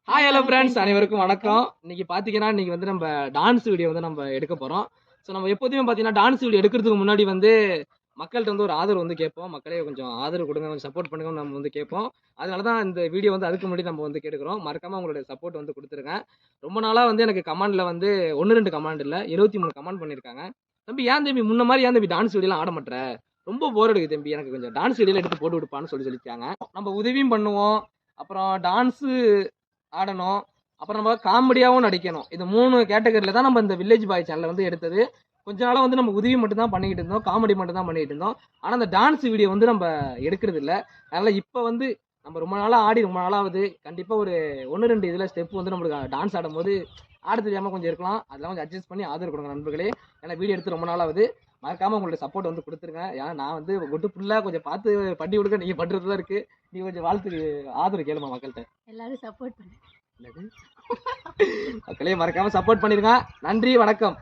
Hi hello friends, அனைவருக்கும் வணக்கம். இன்னைக்கு பார்த்தீங்கன்னா, இன்னைக்கு வந்து நம்ம டான்ஸ் வீடியோ வந்து நம்ம எடுக்க போறோம். ஸோ நம்ம எப்போதுமே பார்த்தீங்கன்னா, டான்ஸ் வீடியோ எடுக்கிறதுக்கு முன்னாடி வந்து மக்கள்ட்ட வந்து ஒரு ஆதரவு வந்து கேட்போம். மக்களே கொஞ்சம் ஆதரவு கொடுங்க, கொஞ்சம் சப்போர்ட் பண்ணுங்கன்னு நம்ம வந்து கேட்போம். அதனால தான் இந்த வீடியோ வந்து அதுக்கு முன்னாடி நம்ம வந்து கேட்டுக்கிறோம். மறக்காம உங்களுடைய சப்போர்ட் வந்து குடுத்துருங்க. ரொம்ப நாளா வந்து எனக்கு கமெண்ட்ல வந்து 1, 2 கமெண்ட் இல்ல, 23 கமெண்ட் பண்ணியிருக்காங்க. "தம்பி ஏன் தம்பி முன்ன மாரி ஏன் தம்பி டான்ஸ் வீடியோலாம் ஆட மாட்ற? ரொம்ப போர் அடிக்குது தம்பி. எனக்கு கொஞ்சம் டான்ஸ் வீடியோலாம் எடுத்து போட்டு விடுப்பான்னு" சொல்லியிருக்காங்க. நம்ம உதவியும் பண்ணுவோம். அப்புறம் டான்ஸு ஆடணும். அப்புறம் நம்ம காமெடியாவும் நடிக்கணும். இது 3 கேட்டகரில தான் நம்ம இந்த வில்லேஜ் பாய் சேனல வந்து எடுத்தது. கொஞ்ச நாளா வந்து நம்ம உதவி மட்டும் தான் பண்ணிக்கிட்டு இருந்தோம். காமெடி மட்டும் தான் பண்ணிட்டு இருந்தோம். ஆனா இந்த டான்ஸ் வீடியோ வந்து நம்ம எடுக்கிறது இல்ல. அதனால இப்ப வந்து நம்ம ரொம்ப நாளா ஆடி ரொம்ப நாளாவது. கண்டிப்பா ஒரு 1, 2 இதுல ஸ்டெப் வந்து நம்மளுக்கு டான்ஸ் ஆடும்போது ஆட தெரியாம கொஞ்சம் இருக்கலாம். அதெல்லாம் கொஞ்சம் அட்ஜஸ்ட் பண்ணி ஆதரவு கொடுங்க நண்பர்களே. ஏன்னா வீடியோ எடுத்து ரொம்ப நாளாவது. மறக்காம உங்களுடைய சப்போர்ட் வந்து குடுத்துருங்க. ஏன்னா நான் வந்து ஒட்டு ஃபுல்லா கொஞ்சம் பார்த்து பண்ணி விடுங்க. நீங்க பண்றது தான் இருக்கு. நீங்க கொஞ்சம் வாழ்த்து ஆதரவு கேளுமா மக்கள்ட்ட. எல்லாரும் சப்போர்ட் பண்ணுங்க. என்னது? மக்களே மறக்காம சப்போர்ட் பண்ணிருங்க. நன்றி, வணக்கம்.